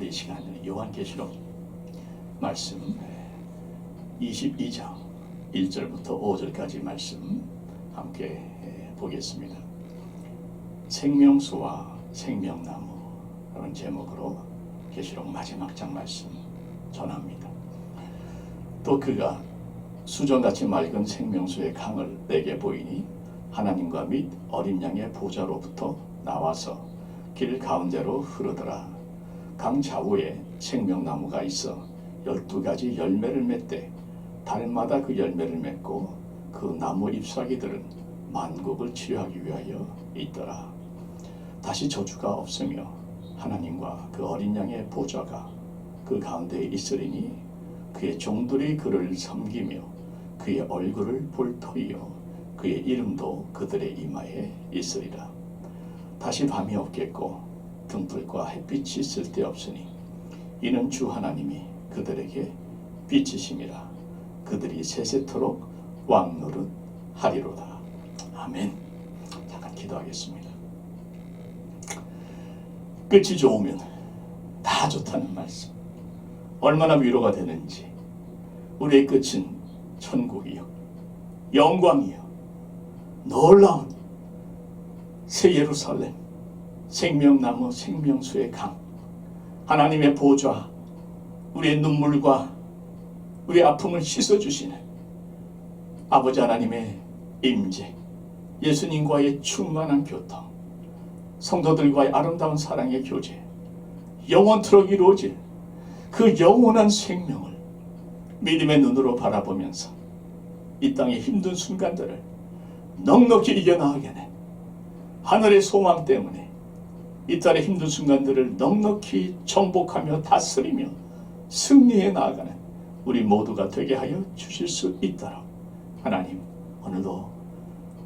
우리 시간은 요한계시록 말씀 22장 1절부터 5절까지 말씀 함께 보겠습니다. 생명수와 생명나무 라는 제목으로 계시록 마지막 장 말씀 전합니다. 또 그가 수정같이 맑은 생명수의 강을 내게 보이니 하나님과 및 어린 양의 보좌로부터 나와서 길 가운데로 흐르더라. 강 좌우에 생명나무가 있어 12가지 열매를 맺되 달마다 그 열매를 맺고 그 나무 잎사귀들은 만국을 치유하기 위하여 있더라. 다시 저주가 없으며 하나님과 그 어린 양의 보좌가 그 가운데에 있으리니 그의 종들이 그를 섬기며 그의 얼굴을 볼 터이요 그의 이름도 그들의 이마에 있으리라. 다시 밤이 없겠고 등불과 햇빛이 쓸데없으니 이는 주 하나님이 그들에게 빛이심이라. 그들이 세세토록 왕노릇 하리로다. 아멘. 잠깐 기도하겠습니다. 끝이 좋으면 다 좋다는 말씀, 얼마나 위로가 되는지. 우리의 끝은 천국이요, 영광이요, 놀라운 새 예루살렘, 생명나무 생명수의 강, 하나님의 보좌, 우리의 눈물과 우리의 아픔을 씻어주시는 아버지 하나님의 임재, 예수님과의 충만한 교통, 성도들과의 아름다운 사랑의 교제, 영원토록 이루어질 그 영원한 생명을 믿음의 눈으로 바라보면서 이 땅의 힘든 순간들을 넉넉히 이겨나가게는 하늘의 소망 때문에 이 땅의 힘든 순간들을 넉넉히 정복하며 다스리며 승리해 나아가는 우리 모두가 되게 하여 주실 수 있도록 하나님 오늘도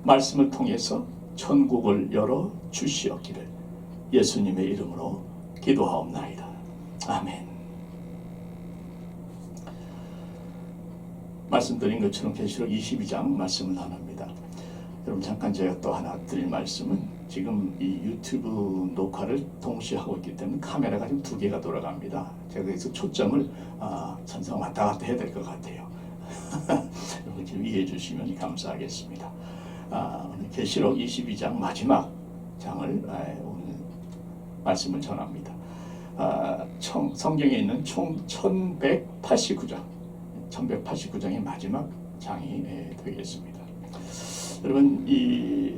말씀을 통해서 천국을 열어 주시옵기를 예수님의 이름으로 기도하옵나이다. 아멘. 말씀드린 것처럼 계시록 22장 말씀을 나눕니다. 여러분 잠깐 제가 또 하나 드릴 말씀은 지금 이 유튜브 녹화를 동시에 하고 있기 때문에 카메라가 지금 2개가 돌아갑니다. 제가 그래서 초점을 천상 왔다 갔다 해야 될 것 같아요. 여러분 좀 이해해 주시면 감사하겠습니다. 오늘 계시록 22장 마지막 장을 오늘 말씀을 전합니다. 성경에 있는 총 1189장 1189장의 마지막 장이 되겠습니다. 여러분 이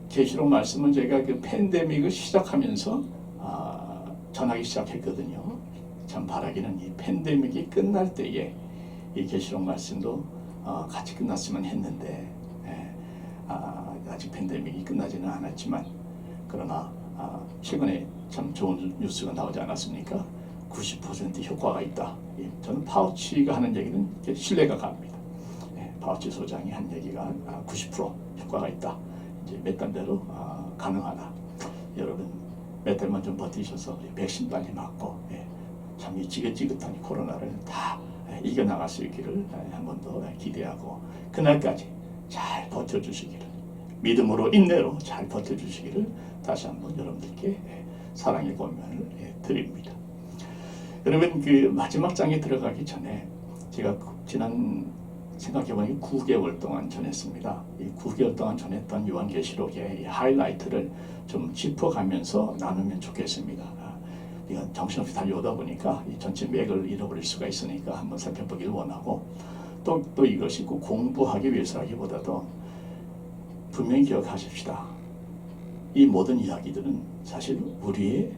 계시록 말씀은 저희가 그 팬데믹을 시작하면서 전하기 시작했거든요. 참 바라기는 이 팬데믹이 끝날 때에 이 계시록 말씀도 같이 끝났으면 했는데 아직 팬데믹이 끝나지는 않았지만 그러나 최근에 참 좋은 뉴스가 나오지 않았습니까? 90% 효과가 있다. 저는 파우치가 하는 얘기는 신뢰가 갑니다. 파우치 소장이 한 얘기가 90% 효과가 있다. 이제 몇 달대로 가능하다. 여러분 몇 달만 좀 버티셔서 백신 빨리 맞고 참 이 지긋지긋한 코로나를 다 이겨나갈 수 있기를 한 번 더 기대하고 그날까지 잘 버텨주시기를 믿음으로 인내로 잘 버텨주시기를 다시 한번 여러분들께 사랑의 권면을 드립니다. 여러분 그 마지막 장에 들어가기 전에 제가 지난 생각해보니 9개월 동안 전했습니다. 이 9개월 동안 전했던 요한계시록의 하이라이트를 좀 짚어가면서 나누면 좋겠습니다. 이건 정신없이 달려오다 보니까 이 전체 맥을 잃어버릴 수가 있으니까 한번 살펴보기를 원하고 또 이것이 꼭 공부하기 위해서라기보다도 분명히 기억하십시다. 이 모든 이야기들은 사실 우리의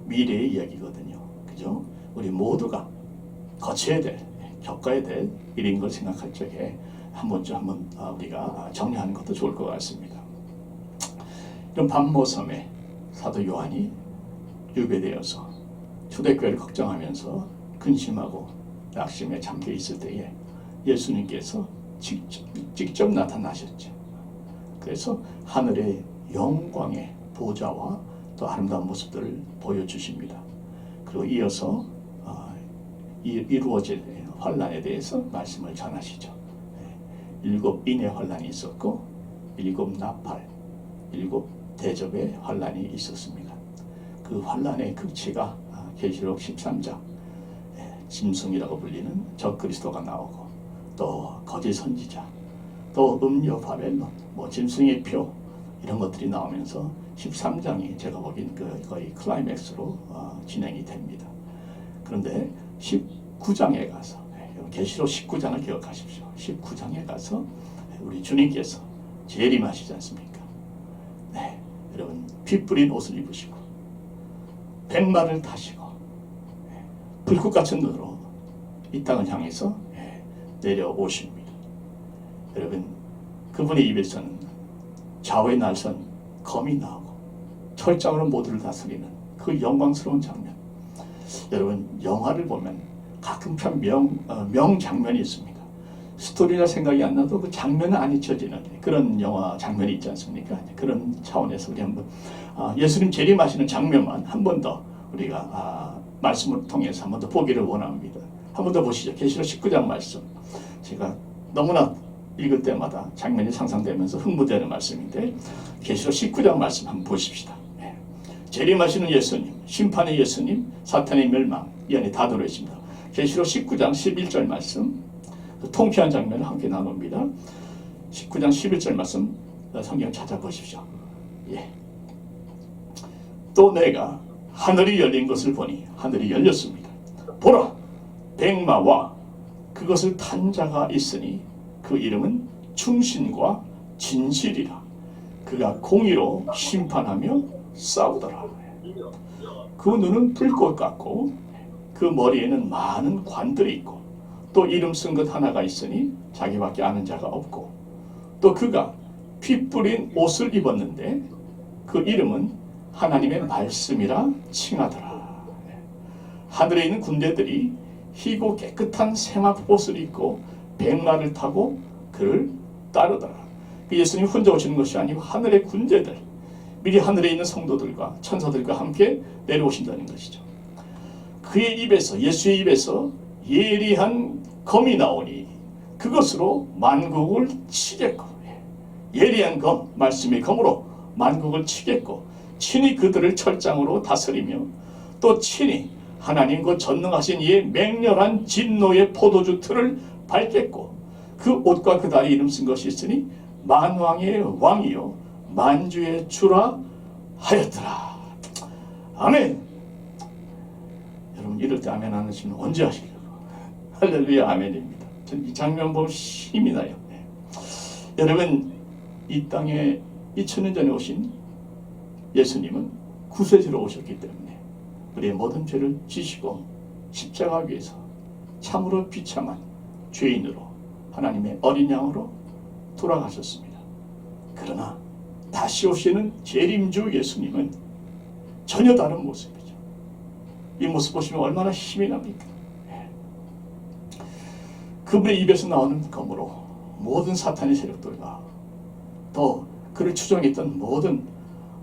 미래의 이야기거든요. 그죠? 우리 모두가 거쳐야 될, 겪어야 될 일인 걸 생각할 적에 한 번쯤 우리가 정리하는 것도 좋을 것 같습니다. 이런 밤모섬에 사도 요한이 유배되어서 초대교회를 걱정하면서 근심하고 낙심에 잠겨 있을 때에 예수님께서 직접 나타나셨죠. 그래서 하늘의 영광의 보좌와 또 아름다운 모습들을 보여주십니다. 그리고 이어서 이루어질 환란에 대해서 말씀을 전하시죠. 7인의 환란이 있었고 7 나팔, 7 대접의 환란이 있었습니다. 그 환란의 극치가 계시록 13장 짐승이라고 불리는 적그리스도가 나오고 또 거짓 선지자, 또 음료 바벨론, 뭐 짐승의 표 이런 것들이 나오면서 13장이 제가 보기엔 거의 클라이맥스로 진행이 됩니다. 그런데 19장에 가서 계시록 19장을 기억하십시오. 19장에 가서 우리 주님께서 재림하시지 않습니까? 네, 여러분 피 뿌린 옷을 입으시고 백마를 타시고 불꽃 같은 눈으로 이 땅을 향해서 내려오십니다. 여러분 그분의 입에서는 좌우의 날선 검이 나오고 철장으로 모두를 다스리는 그 영광스러운 장면. 여러분 영화를 보면 가끔 참 명장면이 있습니다. 스토리가 생각이 안 나도 그 장면은 안 잊혀지는 그런 영화 장면이 있지 않습니까? 그런 차원에서 우리 한번 예수님 재림하시는 장면만 한 번 더 우리가 말씀을 통해서 한 번 더 보기를 원합니다. 한 번 더 보시죠. 계시록 19장 말씀. 제가 너무나 읽을 때마다 장면이 상상되면서 흥분되는 말씀인데 계시록 19장 말씀 한번 보십시다. 재림하시는 예수님, 심판의 예수님, 사탄의 멸망 이 안에 다 들어있습니다. 계시록 19장 11절 말씀 통쾌한 장면을 함께 나눕니다. 19장 11절 말씀 성경 찾아보십시오. 또 내가 하늘이 열린 것을 보니 하늘이 열렸습니다. 보라 백마와 그것을 탄 자가 있으니 그 이름은 충신과 진실이라. 그가 공의로 심판하며 싸우더라. 그 눈은 불꽃 같고 그 머리에는 많은 관들이 있고 또 이름 쓴 것 하나가 있으니 자기밖에 아는 자가 없고 또 그가 피 뿌린 옷을 입었는데 그 이름은 하나님의 말씀이라 칭하더라. 하늘에 있는 군대들이 희고 깨끗한 생악 옷을 입고 백마를 타고 그를 따르더라. 예수님 혼자 오시는 것이 아니고 하늘의 군대들, 미리 하늘에 있는 성도들과 천사들과 함께 내려오신다는 것이죠. 그의 입에서, 예수의 입에서 예리한 검이 나오니 그것으로 만국을 치겠고, 예리한 검, 말씀의 검으로 만국을 치겠고 친히 그들을 철장으로 다스리며 또 친히 하나님 그 전능하신 이의 맹렬한 진노의 포도주 틀을 밟겠고 그 옷과 그 다리 이름 쓴 것이 있으니 만왕의 왕이요 만주의 주라 하였더라. 아멘. 여러분 이럴 때 아멘 안 하시면 언제 하시려고? 할렐루야 아멘입니다. 전 이 장면 보면 힘이 나요. 여러분 이 땅에 2000년 전에 오신 예수님은 구세주로 오셨기 때문에 우리의 모든 죄를 지시고 십자가 위에서 참으로 비참한 죄인으로 하나님의 어린 양으로 돌아가셨습니다. 그러나 다시 오시는 재림주 예수님은 전혀 다른 모습이죠. 이 모습 보시면 얼마나 힘이 납니까? 그분의 입에서 나오는 검으로 모든 사탄의 세력들과 또 그를 추종했던 모든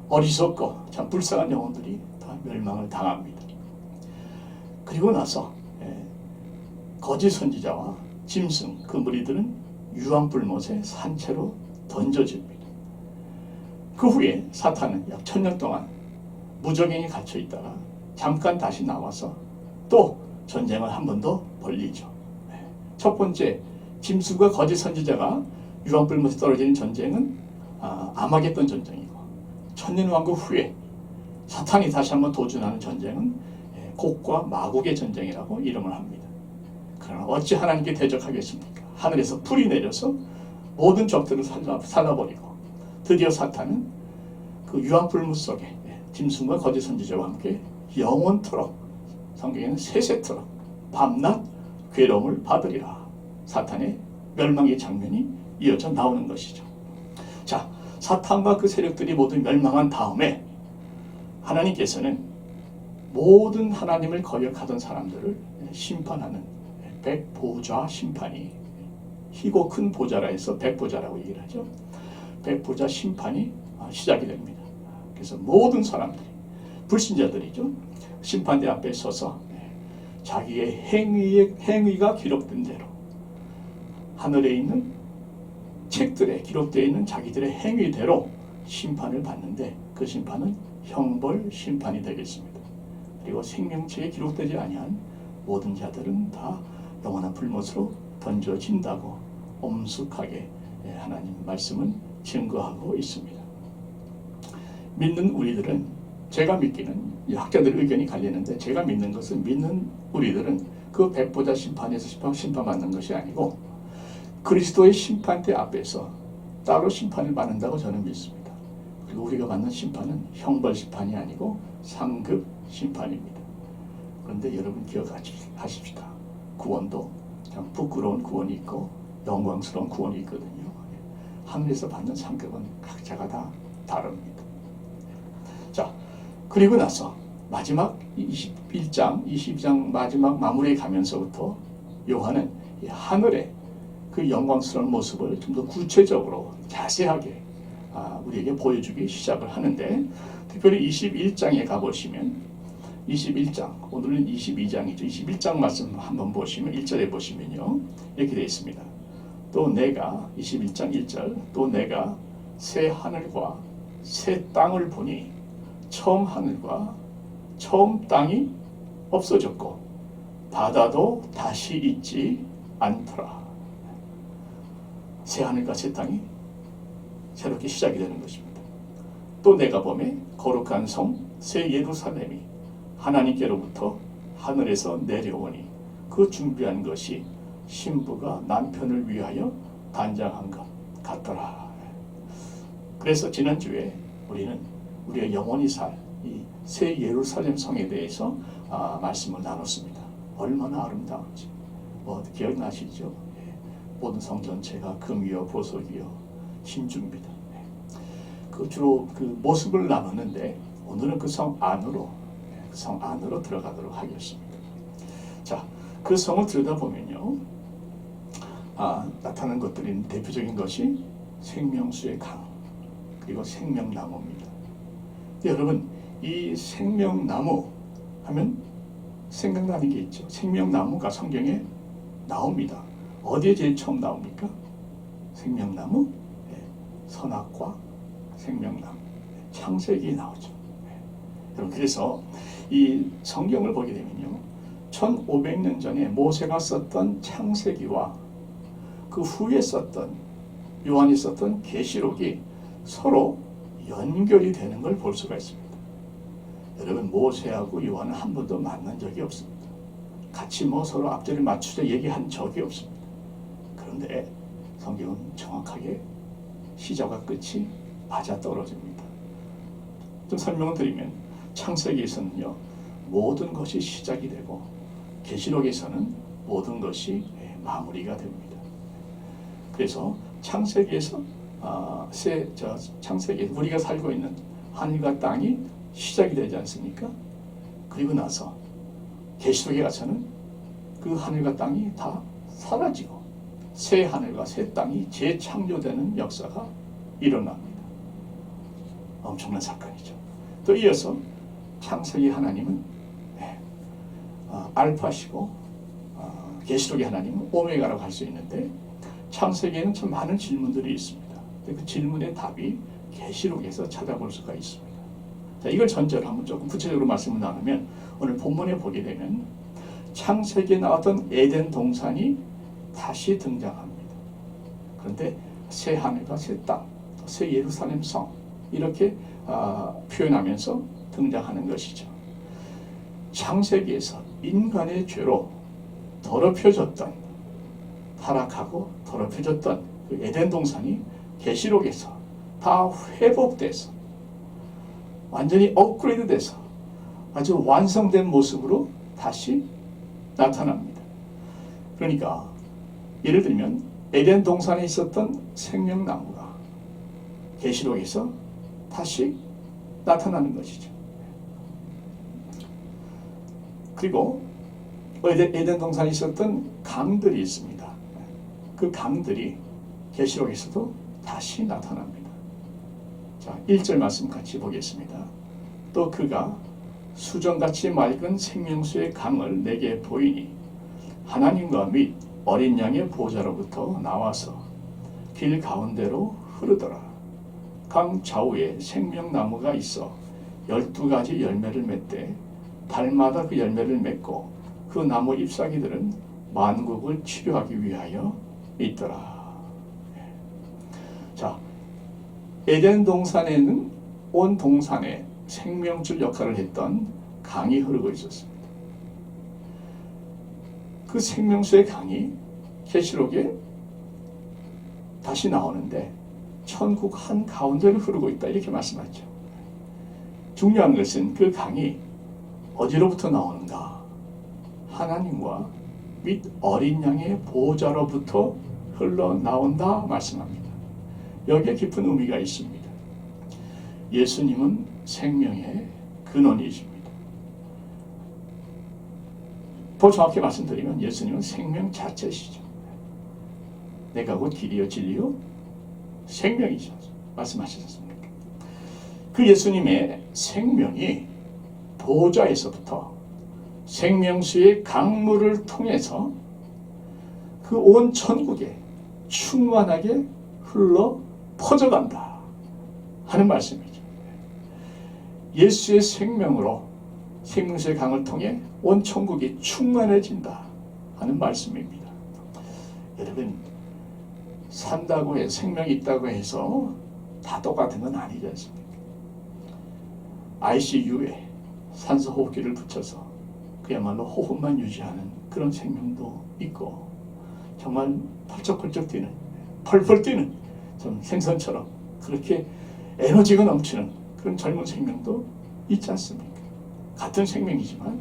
어리석고 참 불쌍한 영혼들이 다 멸망을 당합니다. 그리고 나서 거짓 선지자와 짐승 그 무리들은 유황불못에 산채로 던져집니다. 그 후에 사탄은 약 1000년 동안 무적행에 갇혀 있다가 잠깐 다시 나와서 또 전쟁을 한 번 더 벌리죠. 첫 번째 짐승과 거짓 선지자가 유황불못에 떨어지는 전쟁은 아마겟돈 전쟁이고 천년왕국 후에 사탄이 다시 한번 도전하는 전쟁은 곡과 마곡의 전쟁이라고 이름을 합니다. 그러나 어찌 하나님께 대적하겠습니까? 하늘에서 불이 내려서 모든 적들을 살라버리고 드디어 사탄은 그 유황불못 속에 짐승과 거짓 선지자와 함께 영원토록 성경에는 세세토록 밤낮 괴로움을 받으리라. 사탄의 멸망의 장면이 이어져 나오는 것이죠. 자, 사탄과 그 세력들이 모두 멸망한 다음에 하나님께서는 모든 하나님을 거역하던 사람들을 심판하는 백보좌 심판이, 희고 큰 보좌라 해서 백보좌라고 얘기를 하죠. 백보좌 심판이 시작이 됩니다. 그래서 모든 사람들이, 불신자들이죠, 심판대 앞에 서서 자기의 행위가 기록된 대로 하늘에 있는 책들에 기록되어 있는 자기들의 행위대로 심판을 받는데 그 심판은 형벌 심판이 되겠습니다. 그리고 생명책에 기록되지 아니한 모든 자들은 다 영원한 불못으로 던져진다고 엄숙하게 하나님 말씀은 증거하고 있습니다. 믿는 우리들은, 제가 믿기는, 학자들 의견이 갈리는데 제가 믿는 것은, 믿는 우리들은 그 백보자 심판에서 심판받는 것이 아니고 그리스도의 심판대 앞에서 따로 심판을 받는다고 저는 믿습니다. 그리고 우리가 받는 심판은 형벌 심판이 아니고 상급 심판입니다. 그런데 여러분 기억하십시다. 구원도 참 부끄러운 구원이 있고 영광스러운 구원이 있거든요. 하늘에서 받는 상급은 각자가 다 다릅니다. 자, 그리고 나서 마지막 21장, 22장 마지막 마무리에 가면서부터 요한은 이 하늘의 그 영광스러운 모습을 좀 더 구체적으로 자세하게 우리에게 보여주기 시작을 하는데, 특별히 21장에 가보시면 21장, 오늘은 22장이죠. 21장 말씀 한번 보시면 1절에 보시면요, 이렇게 되어 있습니다. 또 내가, 21장 1절, 또 내가 새 하늘과 새 땅을 보니 처음 하늘과 처음 땅이 없어졌고 바다도 다시 있지 않더라. 새 하늘과 새 땅이 새롭게 시작이 되는 것입니다. 또 내가 보매 거룩한 성 새 예루살렘이 하나님께로부터 하늘에서 내려오니 그 준비한 것이 신부가 남편을 위하여 단장한 것 같더라. 그래서 지난주에 우리는 우리가 영원히 살 이 새 예루살렘 성에 대해서 말씀을 나눴습니다. 얼마나 아름다운지 기억나시죠? 모든 성 전체가 금이요 보석이요 진주입니다. 그 주로 그 모습을 나누는데 오늘은 그 성 안으로 들어가도록 하겠습니다. 자, 그 성을 들여다보면요, 나타나는 것들인 대표적인 것이 생명수의 강, 그리고 생명나무입니다. 여러분, 이 생명나무 하면 생각나는 게 있죠. 생명나무가 성경에 나옵니다. 어디에 제일 처음 나옵니까? 생명나무, 선악과 생명나무, 창세기에 나오죠. 여러분, 그래서 이 성경을 보게 되면요, 1500년 전에 모세가 썼던 창세기와 그 후에 썼던 요한이 썼던 계시록이 서로 연결이 되는 걸 볼 수가 있습니다. 여러분, 모세하고 요한은 한 번도 만난 적이 없습니다. 같이 서로 앞뒤를 맞추자 얘기한 적이 없습니다. 그런데 성경은 정확하게 시작과 끝이 맞아떨어집니다. 좀 설명을 드리면, 창세기에서는요, 모든 것이 시작이 되고 계시록에서는 모든 것이 마무리가 됩니다. 그래서 창세기에서 창세기 우리가 살고 있는 하늘과 땅이 시작이 되지 않습니까? 그리고 나서 계시록에 가서는 그 하늘과 땅이 다 사라지고 새 하늘과 새 땅이 재창조되는 역사가 일어납니다. 엄청난 사건이죠. 또 이어서 창세기 하나님은 알파시고 계시록의 하나님은 오메가라고 할 수 있는데, 창세기에는 참 많은 질문들이 있습니다. 그 질문의 답이 계시록에서 찾아볼 수가 있습니다. 자, 이걸 전제로 한번 조금 구체적으로 말씀을 나누면, 오늘 본문에 보게 되면 창세기에 나왔던 에덴 동산이 다시 등장합니다. 그런데 새 하늘과 새 땅, 새 예루살렘 성, 이렇게 표현하면서 등장하는 것이죠. 창세기에서 인간의 죄로 더럽혀졌던, 타락하고 더럽혀졌던 그 에덴 동산이 계시록에서 다 회복돼서 완전히 업그레이드 돼서 아주 완성된 모습으로 다시 나타납니다. 그러니까 예를 들면 에덴 동산에 있었던 생명나무가 계시록에서 다시 나타나는 것이죠. 그리고 에덴 동산에 있었던 강들이 있습니다. 그 강들이 계시록에서도 다시 나타납니다. 자, 1절 말씀 같이 보겠습니다. 또 그가 수정같이 맑은 생명수의 강을 내게 보이니 하나님과 및 어린 양의 보좌로부터 나와서 길 가운데로 흐르더라. 강 좌우에 생명나무가 있어 12가지 열매를 맺되 달마다 그 열매를 맺고 그 나무 잎사귀들은 만국을 치료하기 위하여 있더라. 자, 에덴 동산에는 온 동산에 생명줄 역할을 했던 강이 흐르고 있었습니다. 그 생명수의 강이 계시록에 다시 나오는데 천국 한가운데를 흐르고 있다 이렇게 말씀하죠. 중요한 것은 그 강이 어디로부터 나오는가? 하나님과 및 어린 양의 보호자로부터 흘러나온다 말씀합니다. 여기에 깊은 의미가 있습니다. 예수님은 생명의 근원이십니다. 더 정확히 말씀드리면 예수님은 생명 자체시죠. 내가 곧 길이요 진리요 생명이죠. 말씀하셨습니까? 그 예수님의 생명이 보호자에서부터 생명수의 강물을 통해서 그 온 천국에 충만하게 흘러 퍼져간다 하는 말씀이죠. 예수의 생명으로 생명수의 강을 통해 온 천국이 충만해진다 하는 말씀입니다. 여러분, 산다고 해서 생명이 있다고 해서 다 똑같은 건 아니지 않습니까? ICU에 산소 호흡기를 붙여서 그야말로 호흡만 유지하는 그런 생명도 있고, 정말 펄쩍펄쩍 뛰는, 펄펄 뛰는 좀 생선처럼 그렇게 에너지가 넘치는 그런 젊은 생명도 있지 않습니까? 같은 생명이지만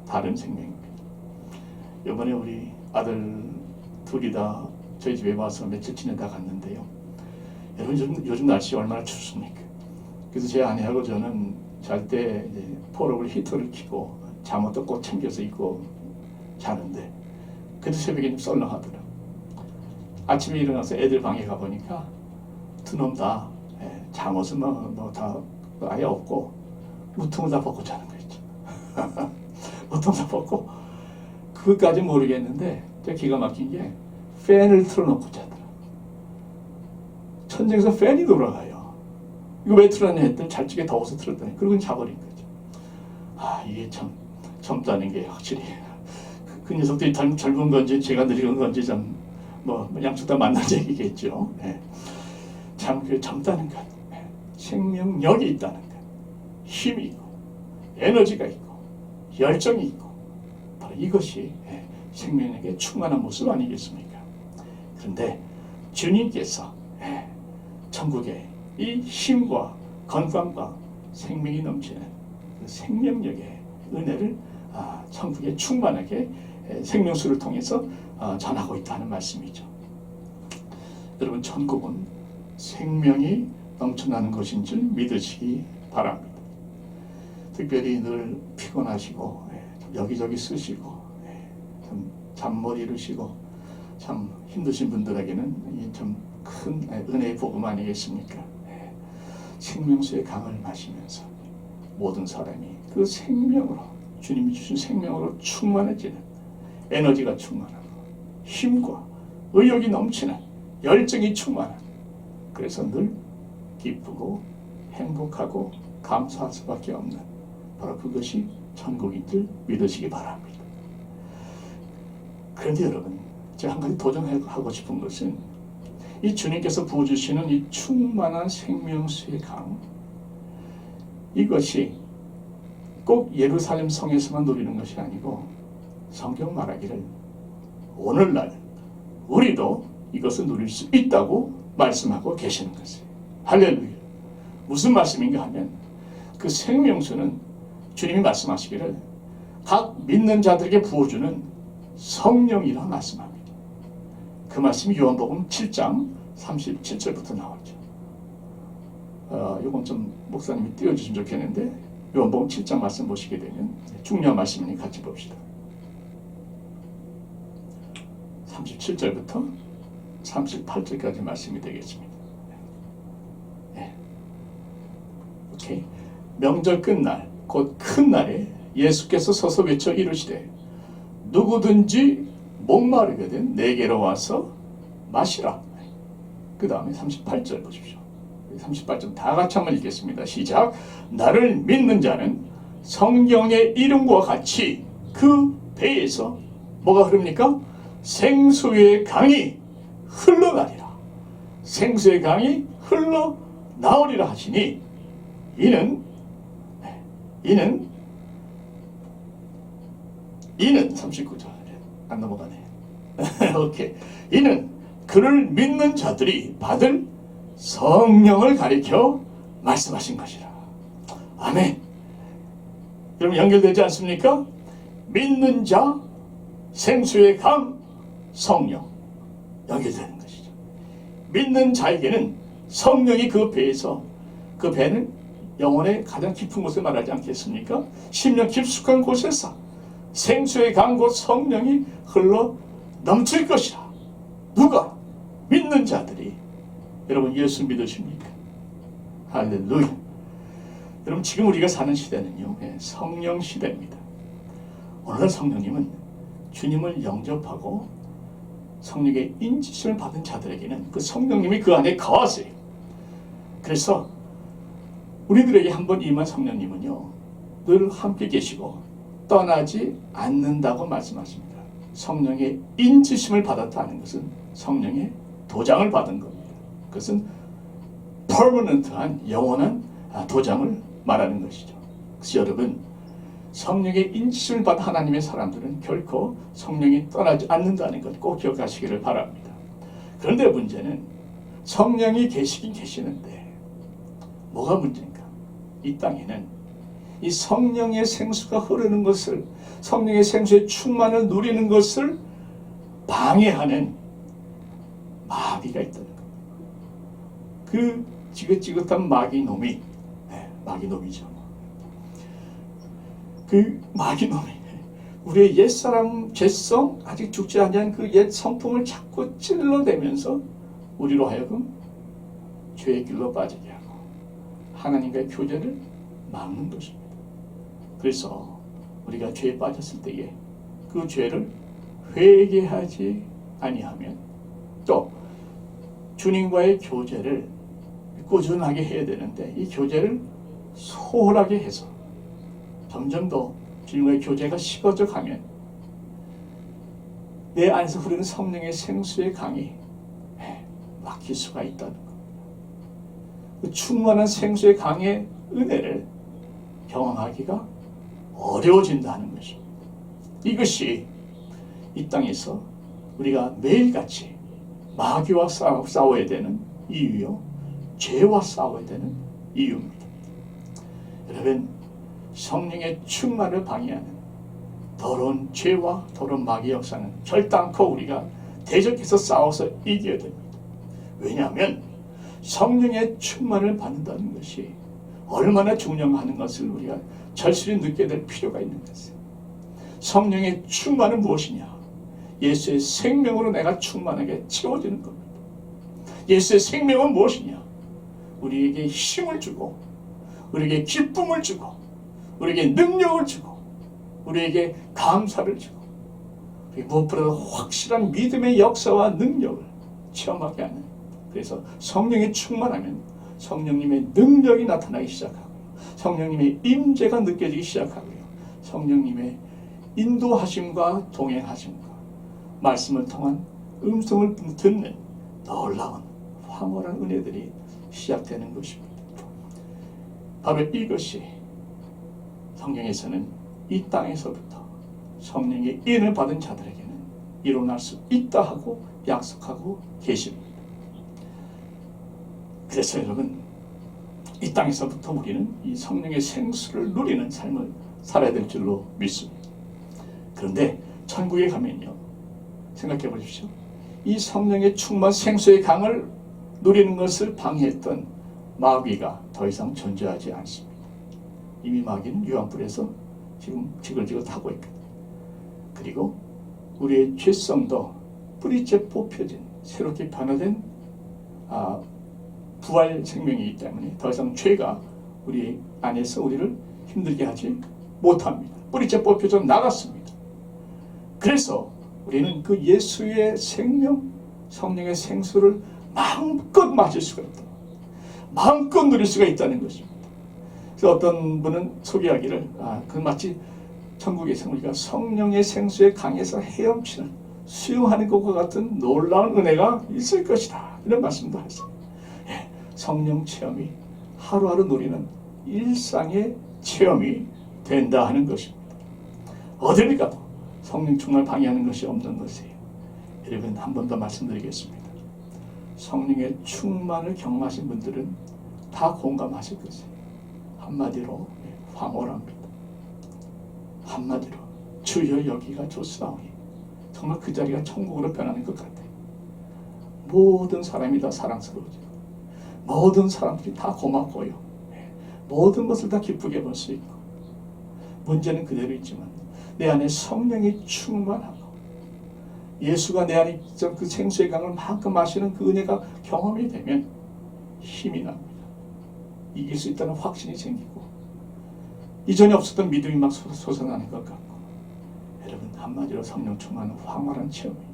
다른 생명입니다. 이번에 우리 아들 둘이 다 저희 집에 와서 며칠 지내다 갔는데요. 여러분, 요즘 날씨 얼마나 춥습니까? 그래서 제 아내하고 저는 잘 때 포러블 히터를 켜고 잠옷도 꼭 챙겨서 입고 자는데, 그래도 새벽에 좀 썰렁하더라고요. 아침에 일어나서 애들 방에 가보니까 두 놈 다 잠옷은 다 아예 없고 우통을 다 벗고 자는 거 있죠. 우통 다 벗고, 그것까지 모르겠는데 기가 막힌 게 팬을 틀어놓고 자더라. 천장에서 팬이 돌아가요. 이거 왜 틀었냐 했더니 잘 적에 더워서 틀었더니 그러고 자버린 거죠. 아, 이게 참 젊다는 게 확실히 그 녀석들이 젊은 건지 제가 늙은 건지 좀 양쪽 다 맞는 얘기겠죠. 네. 참 그 젊다는 것, 생명력이 있다는 것, 힘이 있고 에너지가 있고 열정이 있고, 바로 이것이 생명력의 충만한 모습 아니겠습니까? 그런데 주님께서 천국에 이 힘과 건강과 생명이 넘치는 그 생명력의 은혜를 천국에 충만하게 생명수를 통해서 전하고 있다는 말씀이죠. 여러분, 천국은 생명이 넘쳐나는 것인 줄 믿으시기 바랍니다. 특별히 늘 피곤하시고 여기저기 쓰시고 좀 잠 못 이루시고 참 힘드신 분들에게는 좀 큰 은혜의 복음 아니겠습니까? 생명수의 강을 마시면서 모든 사람이 그 생명으로, 주님이 주신 생명으로 충만해지는, 에너지가 충만하고 힘과 의욕이 넘치는, 열정이 충만한, 그래서 늘 기쁘고 행복하고 감사할 수밖에 없는, 바로 그것이 천국인 줄 믿으시기 바랍니다. 그런데 여러분, 제가 한 가지 도전하고 싶은 것은 이 주님께서 부어주시는 이 충만한 생명수의 강, 이것이 꼭 예루살렘 성에서만 누리는 것이 아니고 성경 말하기를 오늘날 우리도 이것을 누릴 수 있다고 말씀하고 계시는 것이에요. 할렐루야. 무슨 말씀인가 하면 그 생명수는 주님이 말씀하시기를 각 믿는 자들에게 부어주는 성령이라 말씀합니다. 그 말씀이 요한복음 7장 37절부터 나오죠. 이건 좀 목사님이 띄워주시면 좋겠는데, 요한복음 7장 말씀 보시게 되면 중요한 말씀이니 같이 봅시다. 37절부터 38절까지 말씀이 되겠습니다. 오케이. 명절 끝날, 곧 큰 날에 예수께서 서서 외쳐 이르시되 누구든지 목마르거든 내게로 와서 마시라. 그 다음에 38절 보십시오. 38절 다 같이 한번 읽겠습니다. 시작. 나를 믿는 자는 성경의 이름과 같이 그 배에서 뭐가 흐릅니까? 생수의 강이 흘러나리라. 생수의 강이 흘러나오리라 하시니 이는 39절 안 넘어가네. 오케이. 이는 그를 믿는 자들이 받을 성령을 가리켜 말씀하신 것이라. 아멘. 그럼 연결되지 않습니까? 믿는 자, 생수의 강, 성령 연결되는 것이죠. 믿는 자에게는 성령이 그 배에서, 그 배는 영혼의 가장 깊은 곳을 말하지 않겠습니까? 심령 깊숙한 곳에서 생수의 강 곧 성령이 흘러 넘칠 것이라. 누가? 믿는 자들이. 여러분 예수 믿으십니까? 할렐루야. 여러분 지금 우리가 사는 시대는요, 성령 시대입니다. 오늘날 성령님은 주님을 영접하고 성령의 인지심을 받은 자들에게는 그 성령님이 그 안에 거하세요. 그래서 우리들에게 한번 임한 성령님은요, 늘 함께 계시고 떠나지 않는다고 말씀하십니다. 성령의 인지심을 받았다는 것은 성령의 도장을 받은 겁니다. 그것은 퍼머넌트한 영원한 도장을 말하는 것이죠. 그래서 여러분 성령의 인지심을 받은 하나님의 사람들은 결코 성령이 떠나지 않는다는 것 꼭 기억하시기를 바랍니다. 그런데 문제는 성령이 계시긴 계시는데 뭐가 문제인가? 이 땅에는 이 성령의 생수가 흐르는 것을, 성령의 생수의 충만을 누리는 것을 방해하는 마귀가 있다는 겁니다. 그 지긋지긋한 마귀놈이, 마귀놈이죠. 그 마귀놈이 우리의 옛사람 죄성, 아직 죽지 않은 그 옛 성품을 자꾸 찔러대면서 우리로 하여금 죄의 길로 빠지게 하고 하나님과의 교제를 막는 것입니다. 그래서 우리가 죄에 빠졌을 때에 그 죄를 회개하지 아니하면, 또 주님과의 교제를 꾸준하게 해야 되는데 이 교제를 소홀하게 해서 점점 더 주님과의 교제가 식어져 가면 내 안에서 흐르는 성령의 생수의 강이 막힐 수가 있다는 겁니다. 그 충만한 생수의 강의 은혜를 경험하기가 어려워진다는 것입니다. 이것이 이 땅에서 우리가 매일같이 마귀와 싸워야 되는 이유요, 죄와 싸워야 되는 이유입니다. 여러분, 성령의 충만을 방해하는 더러운 죄와 더러운 마귀 역사는 결단코 우리가 대적해서 싸워서 이겨야 됩니다. 왜냐하면 성령의 충만을 받는다는 것이 얼마나 중요하는 것을 우리가 절실히 느껴야 될 필요가 있는 것이에요. 성령의 충만은 무엇이냐? 예수의 생명으로 내가 충만하게 채워지는 겁니다. 예수의 생명은 무엇이냐? 우리에게 힘을 주고, 우리에게 기쁨을 주고, 우리에게 능력을 주고, 우리에게 감사를 주고, 무엇보다도 확실한 믿음의 역사와 능력을 체험하게 하는, 그래서 성령이 충만하면 성령님의 능력이 나타나기 시작하고 성령님의 임재가 느껴지기 시작하고요, 성령님의 인도하심과 동행하심과 말씀을 통한 음성을 듣는 놀라운 황홀한 은혜들이 시작되는 것입니다. 바로 이것이 성경에서는 이 땅에서부터 성령의 인을 받은 자들에게는 일어날 수 있다 하고 약속하고 계십니다. 그래서 여러분, 이 땅에서부터 우리는 이 성령의 생수를 누리는 삶을 살아야 될 줄로 믿습니다. 그런데 천국에 가면요, 생각해 보십시오. 이 성령의 충만 생수의 강을 누리는 것을 방해했던 마귀가 더 이상 존재하지 않습니다. 이미 마귀는 유황불에서 지금 지글지글하고 있거든요. 그리고 우리의 죄성도 뿌리째 뽑혀진 새롭게 변화된 부활 생명이기 때문에 더 이상 죄가 우리 안에서 우리를 힘들게 하지 못합니다. 뿌리째 뽑혀져 나갔습니다. 그래서 우리는 그 예수의 생명, 성령의 생수를 마음껏 마실 수가 있다. 마음껏 누릴 수가 있다는 것입니다. 그래서 어떤 분은 소개하기를 그 마치 천국에서 우리가 성령의 생수에 강에서 헤엄치는 수영하는 것과 같은 놀라운 은혜가 있을 것이다. 이런 말씀도 하세요. 예, 성령 체험이 하루하루 누리는 일상의 체험이 된다 하는 것입니다. 어딜 가도 성령 충만을 방해하는 것이 없는 것이에요. 여러분 한 번 더 말씀드리겠습니다. 성령의 충만을 경험하신 분들은 다 공감하실 것이에요. 한마디로 황홀합니다. 한마디로 주여 여기가 좋사오니 정말 그 자리가 천국으로 변하는 것 같아요. 모든 사람이 다 사랑스러워지고 모든 사람들이 다 고맙고요. 모든 것을 다 기쁘게 볼 수 있고 문제는 그대로 있지만 내 안에 성령이 충만하고 예수가 내 안에 그 생수의 강을 만큼 마시는 그 은혜가 경험이 되면 힘이 납니다. 이길 수 있다는 확신이 생기고 이전에 없었던 믿음이 막 솟아나는 것 같고 여러분 한마디로 성령 충만은 황홀한 체험이에요.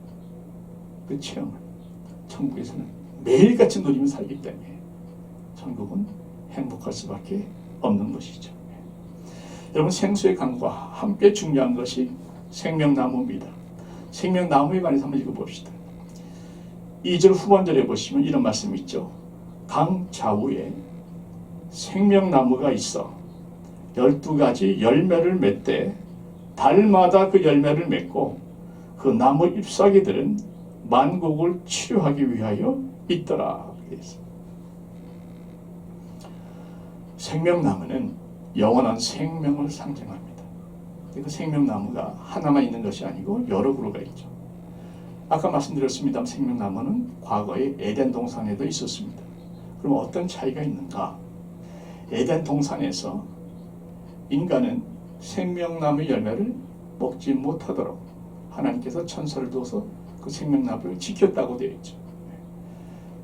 그 체험을 천국에서는 매일같이 누리며 살기 때문에 천국은 행복할 수밖에 없는 것이죠. 여러분 생수의 강과 함께 중요한 것이 생명나무입니다. 생명나무에 관해서 한번 읽어봅시다. 2절 후반절에 보시면 이런 말씀이 있죠. 강 좌우에 생명나무가 있어 12가지 열매를 맺되 달마다 그 열매를 맺고 그 나무 잎사귀들은 만국을 치료하기 위하여 있더라. 생명나무는 영원한 생명을 상징합니다. 그 생명나무가 하나만 있는 것이 아니고 여러 그루가 있죠. 아까 말씀드렸습니다. 생명나무는 과거에 에덴 동산에도 있었습니다. 그럼 어떤 차이가 있는가? 에덴 동산에서 인간은 생명나무의 열매를 먹지 못하도록 하나님께서 천사를 두어서 그 생명나무를 지켰다고 되어 있죠.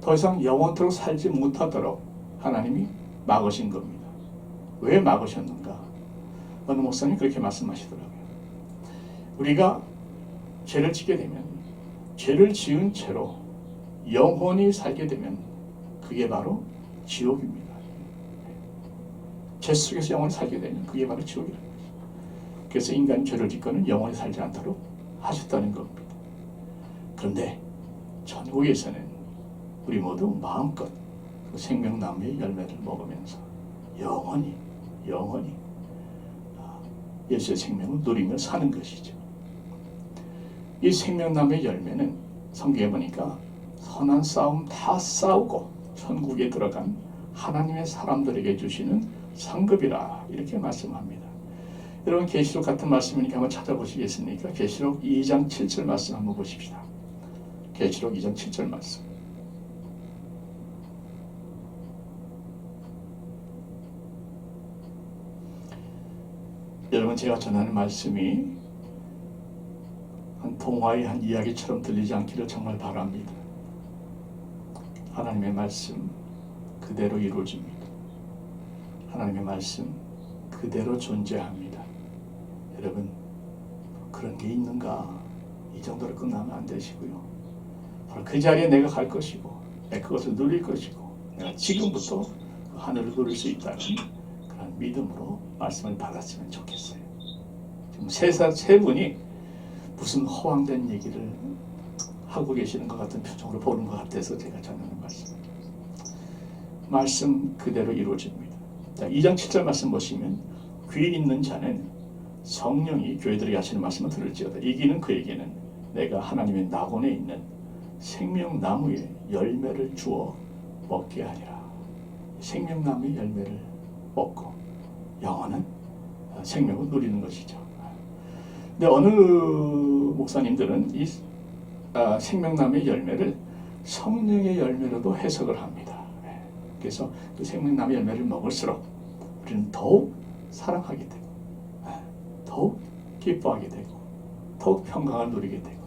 더 이상 영원토록 살지 못하도록 하나님이 막으신 겁니다. 왜 막으셨는가? 어느 목사님이 그렇게 말씀하시더라고요. 우리가 죄를 짓게 되면 죄를 지은 채로 영원히 살게 되면 그게 바로 지옥입니다. 죄 속에서 영원히 살게 되면 그게 바로 지옥이라는 거죠. 그래서 인간이 죄를 짓고는 영원히 살지 않도록 하셨다는 겁니다. 그런데 천국에서는 우리 모두 마음껏 그 생명나무의 열매를 먹으면서 영원히 예수의 생명을 누리며 사는 것이죠. 이 생명나무의 열매는 성경에 보니까 선한 싸움 다 싸우고 천국에 들어간 하나님의 사람들에게 주시는 상급이라 이렇게 말씀합니다. 여러분 계시록 같은 말씀이니까 한번 찾아보시겠습니까? 계시록 2장 7절 말씀 한번 보십시다. 계시록 2장 7절 말씀. 여러분 제가 전하는 말씀이 한 동화의 한 이야기처럼 들리지 않기를 정말 바랍니다. 하나님의 말씀 그대로 이루어집니다. 하나님의 말씀 그대로 존재합니다. 여러분 그런 게 있는가? 이 정도로 끝나면 안 되시고요. 바로 그 자리에 내가 갈 것이고 내가 그것을 누릴 것이고 내가 지금부터 그 하늘을 누릴 수 있다는 그런 믿음으로 말씀을 받았으면 좋겠어요. 지금 세 분이 무슨 허황된 얘기를 하고 계시는 것 같은 표정으로 보는 것 같아서 제가 전하는 말씀 그대로 이루어집니다. 자, 2장 7절 말씀 보시면 귀 있는 자는 성령이 교회들에게 하시는 말씀을 들을지어다. 이기는 그에게는 내가 하나님의 낙원에 있는 생명나무의 열매를 주어 먹게 하리라. 생명나무의 열매를 먹고 영원한 생명을 누리는 것이죠. 근데 어느 목사님들은 이 생명나무의 열매를 성령의 열매로도 해석을 합니다. 그래서 그 생명나무의 열매를 먹을수록 우리는 더욱 사랑하게 되고 더욱 기뻐하게 되고 더욱 평강을 누리게 되고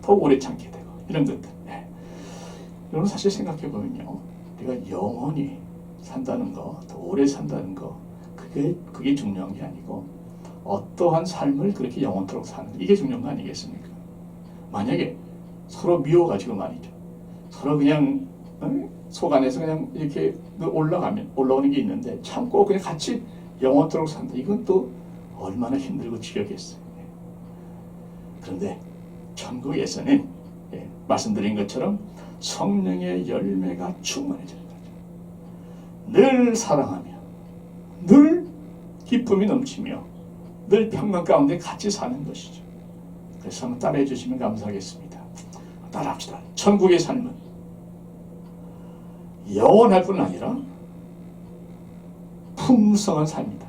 더욱 오래 참게 되고 이런 것들. 여러분 사실 생각해 보면요, 우리가 영원히 산다는 거, 더 오래 산다는 거, 그게 중요한 게 아니고 어떠한 삶을 그렇게 영원토록 사는 이게 중요한 거 아니겠습니까? 만약에 서로 미워가지고 말이죠, 서로 그냥 속 안에서 그냥 이렇게 올라오는 게 있는데 참고 그냥 같이 영원토록 산다. 이건 또 얼마나 힘들고 지겹겠어요. 그런데 천국에서는 말씀드린 것처럼 성령의 열매가 충만해지는 거죠. 늘 사랑하며 늘 기쁨이 넘치며 늘 평강 가운데 같이 사는 것이죠. 그래서 한번 따라해 주시면 감사하겠습니다. 따라합시다. 천국의 삶은 영원할 뿐 아니라 풍성한 삶이다.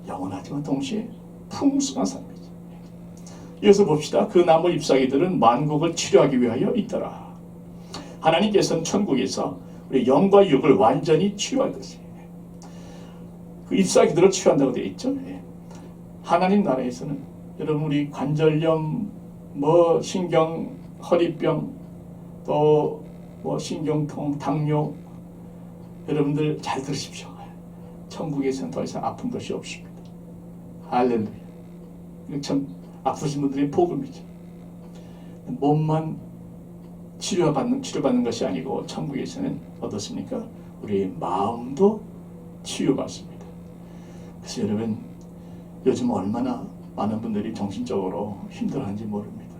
영원하지만 동시에 풍성한 삶이죠. 이어서 봅시다. 그 나무 잎사귀들은 만국을 치료하기 위하여 있더라. 하나님께서는 천국에서 우리 영과 육을 완전히 치료할 것이에요. 그 잎사귀들을 치료한다고 되어 있죠. 하나님 나라에서는 여러분 우리 관절염, 신경, 허리병, 또 신경통, 당뇨, 여러분들 잘 들으십시오. 천국에서는 더 이상 아픈 것이 없습니다. 할렐루야. 참 아프신 분들의 복음이죠. 몸만 치료받는 것이 아니고 천국에서는 어떻습니까? 우리의 마음도 치유받습니다. 그래서 여러분 요즘 얼마나 많은 분들이 정신적으로 힘들어하는지 모릅니다.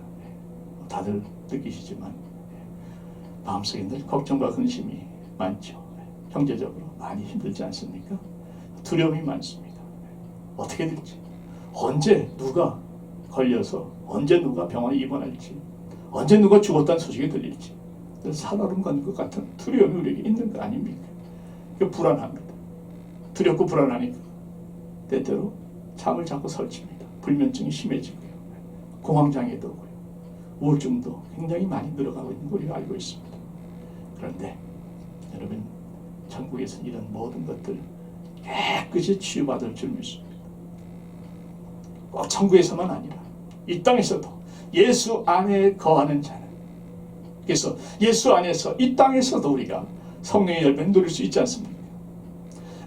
다들 느끼시지만 마음속에 늘 걱정과 근심이 많죠. 경제적으로 많이 힘들지 않습니까? 두려움이 많습니다. 어떻게 될지, 언제 누가 걸려서 언제 누가 병원에 입원할지, 언제 누가 죽었다는 소식이 들릴지 살얼음 건 것 같은 두려움이 우리에게 있는 거 아닙니까? 불안합니다. 두렵고 불안하니까 때때로 잠을 자꾸 설칩니다. 불면증이 심해지고요. 공황장애도 오고요. 우울증도 굉장히 많이 늘어가고 있는 걸 우리가 알고 있습니다. 그런데 여러분 천국에서 이런 모든 것들 깨끗이 치유받을 줄 믿습니다. 꼭 천국에서만 아니라 이 땅에서도 예수 안에 거하는 자는, 그래서 예수 안에서 이 땅에서도 우리가 성령의 열매를 누릴 수 있지 않습니까?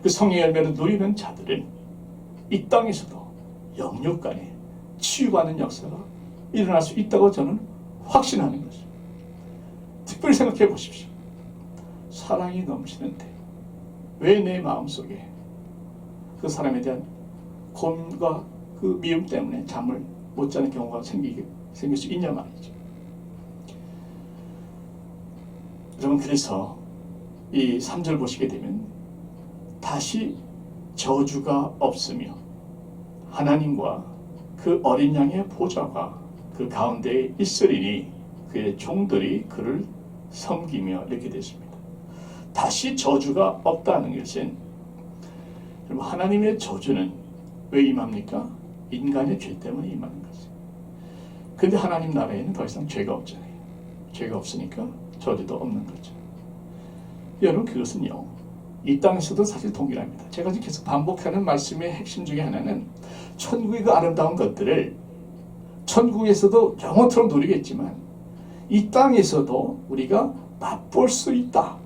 그 성령의 열매를 누리는 자들은 이 땅에서도 영육 간에 치유받는 역사가 일어날 수 있다고 저는 확신하는 것입니다. 특별히 생각해 보십시오. 사랑이 넘치는데 왜 내 마음속에 그 사람에 대한 고민과 그 미움 때문에 잠을 못 자는 경우가 생길 수 있냐 말이죠. 여러분 그래서 이 3절 보시게 되면 다시 저주가 없으며 하나님과 그 어린 양의 보좌가 그 가운데에 있으리니 그의 종들이 그를 섬기며 이렇게 됐습니다. 다시 저주가 없다는 것은 하나님의 저주는 왜 임합니까? 인간의 죄 때문에 임하는 거죠. 그런데 하나님 나라에는 더 이상 죄가 없잖아요. 죄가 없으니까 저주도 없는 거죠. 여러분 그것은요 이 땅에서도 사실 동일합니다. 제가 지금 계속 반복하는 말씀의 핵심 중에 하나는 천국의 그 아름다운 것들을 천국에서도 영원토록 누리겠지만 이 땅에서도 우리가 맛볼 수 있다.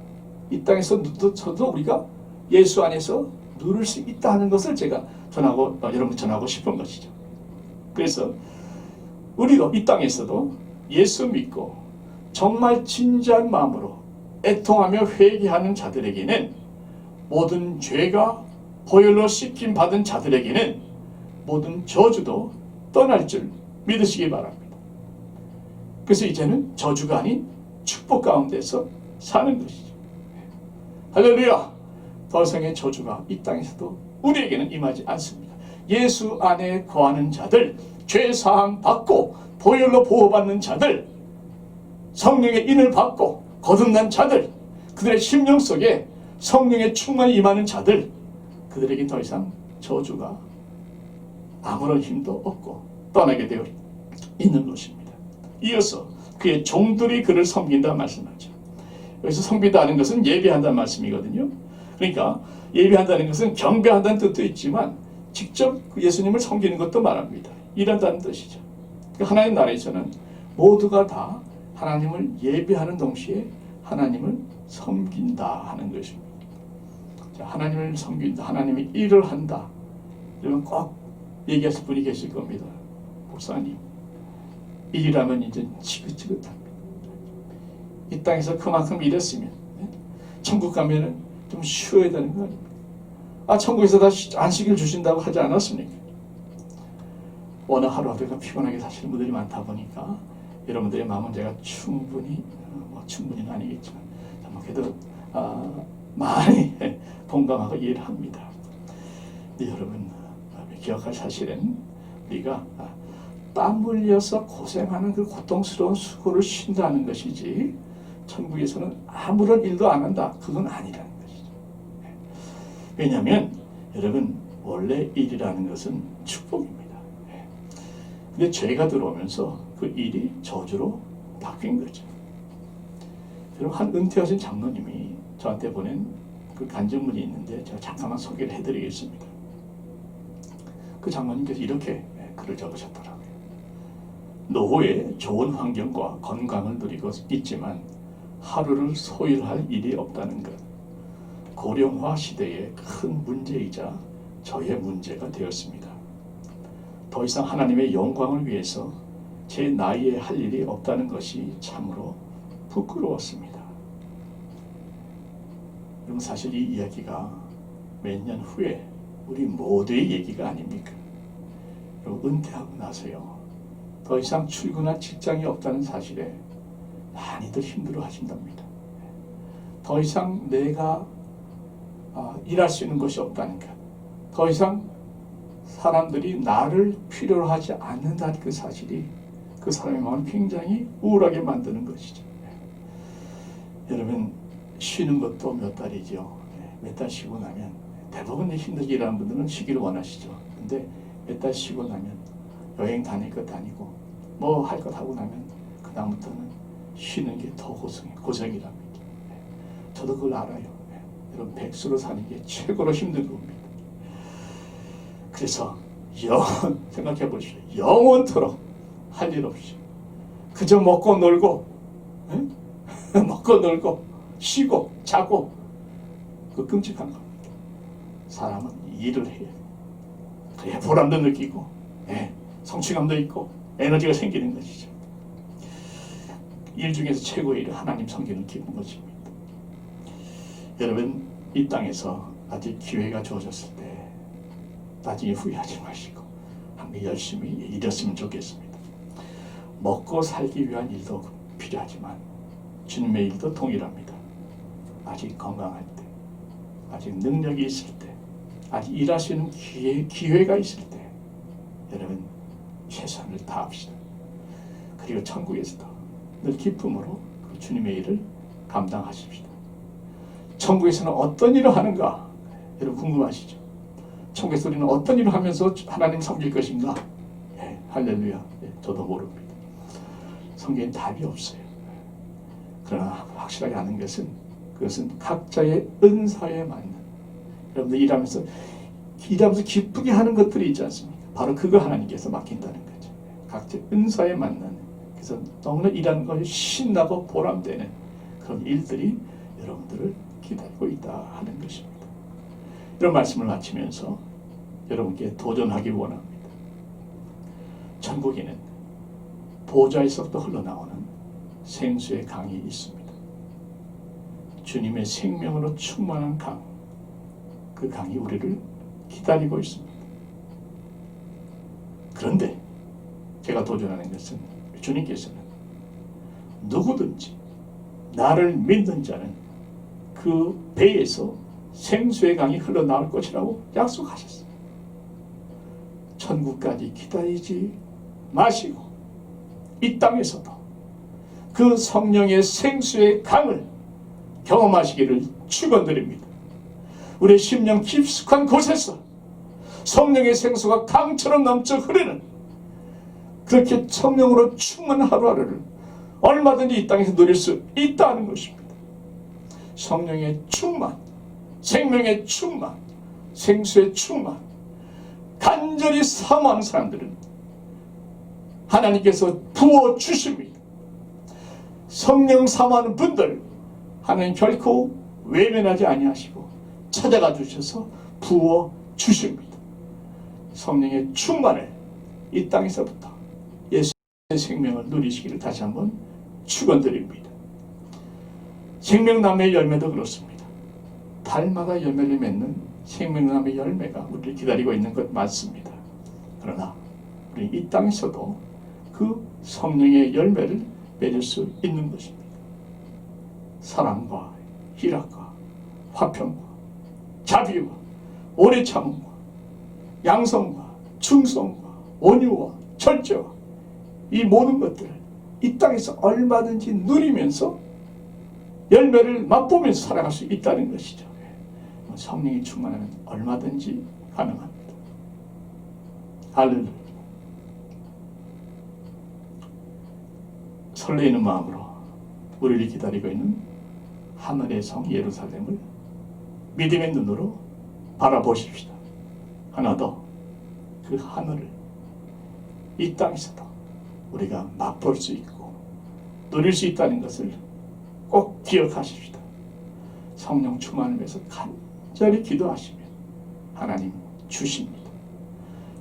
이 땅에서도 우리가 예수 안에서 누릴 수 있다 하는 것을 제가 여러분 전하고 싶은 것이죠. 그래서 우리가 이 땅에서도 예수 믿고 정말 진지한 마음으로 애통하며 회개하는 자들에게는 모든 죄가 보혈로 씻김 받은 자들에게는 모든 저주도 떠날 줄 믿으시기 바랍니다. 그래서 이제는 저주가 아닌 축복 가운데서 사는 것이죠. 할렐루야! 더 이상의 저주가 이 땅에서도 우리에게는 임하지 않습니다. 예수 안에 거하는 자들, 죄사함 받고 보혈로 보호받는 자들, 성령의 인을 받고 거듭난 자들, 그들의 심령 속에 성령의 충만이 임하는 자들, 그들에게 더 이상 저주가 아무런 힘도 없고 떠나게 되어 있는 것입니다. 이어서 그의 종들이 그를 섬긴다 말씀하죠. 여기서 섬긴다는 것은 예배한다는 말씀이거든요. 그러니까 예배한다는 것은 경배한다는 뜻도 있지만 직접 예수님을 섬기는 것도 말합니다. 일한다는 뜻이죠. 하나님 나라에서는 모두가 다 하나님을 예배하는 동시에 하나님을 섬긴다 하는 것입니다. 자, 하나님을 섬긴다, 하나님의 일을 한다. 여러분 꼭 얘기하실 분이 계실 겁니다. 목사님, 일이라면 이제 지긋지긋합니다. 이 땅에서 그만큼 일했으면 천국 가면은 좀 쉬어야 되는 거 아닙니까? 천국에서 다 안식일 주신다고 하지 않았습니까? 어느 하루하루가 피곤하게 사시는 분들이 많다 보니까 여러분들의 마음은 제가 충분히는 아니겠지만 그래도 많이 공감하고 이해를 합니다. 근데 여러분 기억할 사실은 우리가 땀 흘려서 고생하는 그 고통스러운 수고를 쉰다는 것이지 천국에서는 아무런 일도 안 한다, 그건 아니라는 것이죠. 왜냐하면 여러분 원래 일이라는 것은 축복입니다. 근데 죄가 들어오면서 그 일이 저주로 바뀐 거죠. 여러분 한 은퇴하신 장로님이 저한테 보낸 그 간증문이 있는데 제가 잠깐만 소개를 해드리겠습니다. 그 장로님께서 이렇게 글을 적으셨더라고요. 노후에 좋은 환경과 건강을 누리고 있지만 하루를 소일할 일이 없다는 것, 고령화 시대의 큰 문제이자 저의 문제가 되었습니다. 더 이상 하나님의 영광을 위해서 제 나이에 할 일이 없다는 것이 참으로 부끄러웠습니다. 여러분 사실 이 이야기가 몇 년 후에 우리 모두의 얘기가 아닙니까? 여러분 은퇴하고 나서요, 더 이상 출근할 직장이 없다는 사실에 많이들 힘들어 하신답니다. 더 이상 내가 일할 수 있는 것이 없다는 것, 더 이상 사람들이 나를 필요로 하지 않는다는 그 사실이 그 사람의 마음을 굉장히 우울하게 만드는 것이죠. 여러분 쉬는 것도 몇 달이죠. 몇 달 쉬고 나면 대부분 힘들게 일하는 분들은 쉬기를 원하시죠. 근데 몇 달 쉬고 나면 여행 다닐 것 다니고 뭐 할 것 하고 나면 그 다음부터는 쉬는 게 더 고생이랍니다. 저도 그걸 알아요. 여러분 백수로 사는 게 최고로 힘든 겁니다. 그래서 생각해 보십시오. 영원토록 할 일 없이 그저 먹고 놀고 먹고 놀고 쉬고 자고, 그 끔찍한 겁니다. 사람은 일을 해야 돼요. 그래야 보람도 느끼고 성취감도 있고 에너지가 생기는 것이죠. 일 중에서 최고의 일은 하나님 섬기는 기쁜 것입니다. 여러분 이 땅에서 아직 기회가 주어졌을 때 나중에 후회하지 마시고 함께 열심히 일했으면 좋겠습니다. 먹고 살기 위한 일도 필요하지만 주님의 일도 동일합니다. 아직 건강할 때, 아직 능력이 있을 때, 아직 일할 수 있는 기회가 있을 때 여러분 최선을 다합시다. 그리고 천국에서도 늘 기쁨으로 그 주님의 일을 감당하십시다. 천국에서는 어떤 일을 하는가? 여러분 궁금하시죠? 천국에서 우리는 어떤 일을 하면서 하나님 섬길 것인가? 할렐루야. 저도 모릅니다. 성경에 답이 없어요. 그러나 확실하게 아는 것은 그것은 각자의 은사에 맞는, 여러분들 일하면서 기쁘게 하는 것들이 있지 않습니까? 바로 그거 하나님께서 맡긴다는 거죠. 각자의 은사에 맞는, 그래서 너무나 일하는 것이 신나고 보람되는 그런 일들이 여러분들을 기다리고 있다 하는 것입니다. 이런 말씀을 마치면서 여러분께 도전하기 원합니다. 천국에는 보좌에서부터 흘러나오는 생수의 강이 있습니다. 주님의 생명으로 충만한 강, 그 강이 우리를 기다리고 있습니다. 그런데 제가 도전하는 것은 주님께서는 누구든지 나를 믿는 자는 그 배에서 생수의 강이 흘러나올 것이라고 약속하셨어요. 천국까지 기다리지 마시고 이 땅에서도 그 성령의 생수의 강을 경험하시기를 축원드립니다. 우리 심령 깊숙한 곳에서 성령의 생수가 강처럼 넘쳐 흐르는, 그렇게 성령으로 충만한 하루하루를 얼마든지 이 땅에서 누릴 수 있다는 것입니다. 성령의 충만, 생명의 충만, 생수의 충만, 간절히 사모하는 사람들은 하나님께서 부어주십니다. 성령 사모하는 분들 하나님 결코 외면하지 아니하시고 찾아가 주셔서 부어주십니다. 성령의 충만을 이 땅에서부터 예수의 생명을 누리시기를 다시 한번 축원드립니다. 생명나무의 열매도 그렇습니다. 달마다 열매를 맺는 생명나무의 열매가 우리를 기다리고 있는 것 맞습니다. 그러나 우리 이 땅에서도 그 성령의 열매를 맺을 수 있는 것입니다. 사랑과 희락과 화평과 자비와 오래 참음과 양성과 충성과 온유와 절제와 이 모든 것들을 이 땅에서 얼마든지 누리면서 열매를 맛보면서 살아갈 수 있다는 것이죠. 성령이 충만하면 얼마든지 가능합니다. 할렐루야. 설레이는 마음으로 우리를 기다리고 있는 하늘의 성 예루살렘을 믿음의 눈으로 바라보십시다. 하나 더, 그 하늘을 이 땅에서도 우리가 맛볼 수 있고 누릴 수 있다는 것을 꼭 기억하십시다. 성령 충만을 위해서 간절히 기도하시면 하나님 주십니다.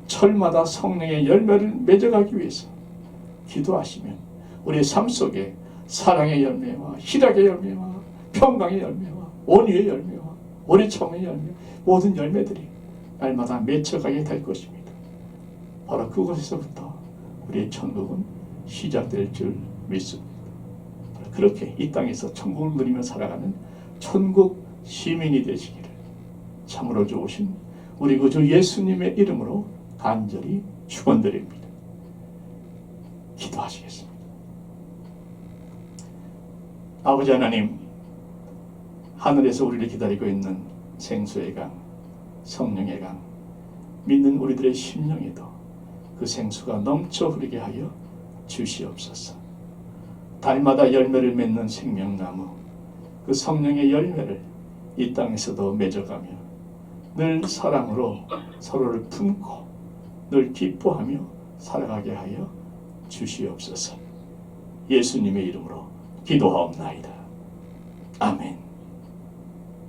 철마다 성령의 열매를 맺어가기 위해서 기도하시면 우리의 삶 속에 사랑의 열매와 희락의 열매와 평강의 열매와 온유의 열매와 오래 참음의 열매, 모든 열매들이 날마다 맺혀가게 될 것입니다. 바로 그곳에서부터 우리의 천국은 시작될 줄 믿습니다. 그렇게 이 땅에서 천국을 누리며 살아가는 천국 시민이 되시기를 참으로 좋으신 우리 구주 예수님의 이름으로 간절히 축원드립니다. 기도하시겠습니다. 아버지 하나님, 하늘에서 우리를 기다리고 있는 생수의 강, 성령의 강, 믿는 우리들의 심령에도 그 생수가 넘쳐 흐르게 하여 주시옵소서. 달마다 열매를 맺는 생명나무, 그 성령의 열매를 이 땅에서도 맺어가며 늘 사랑으로 서로를 품고 늘 기뻐하며 살아가게 하여 주시옵소서. 예수님의 이름으로 기도하옵나이다. 아멘.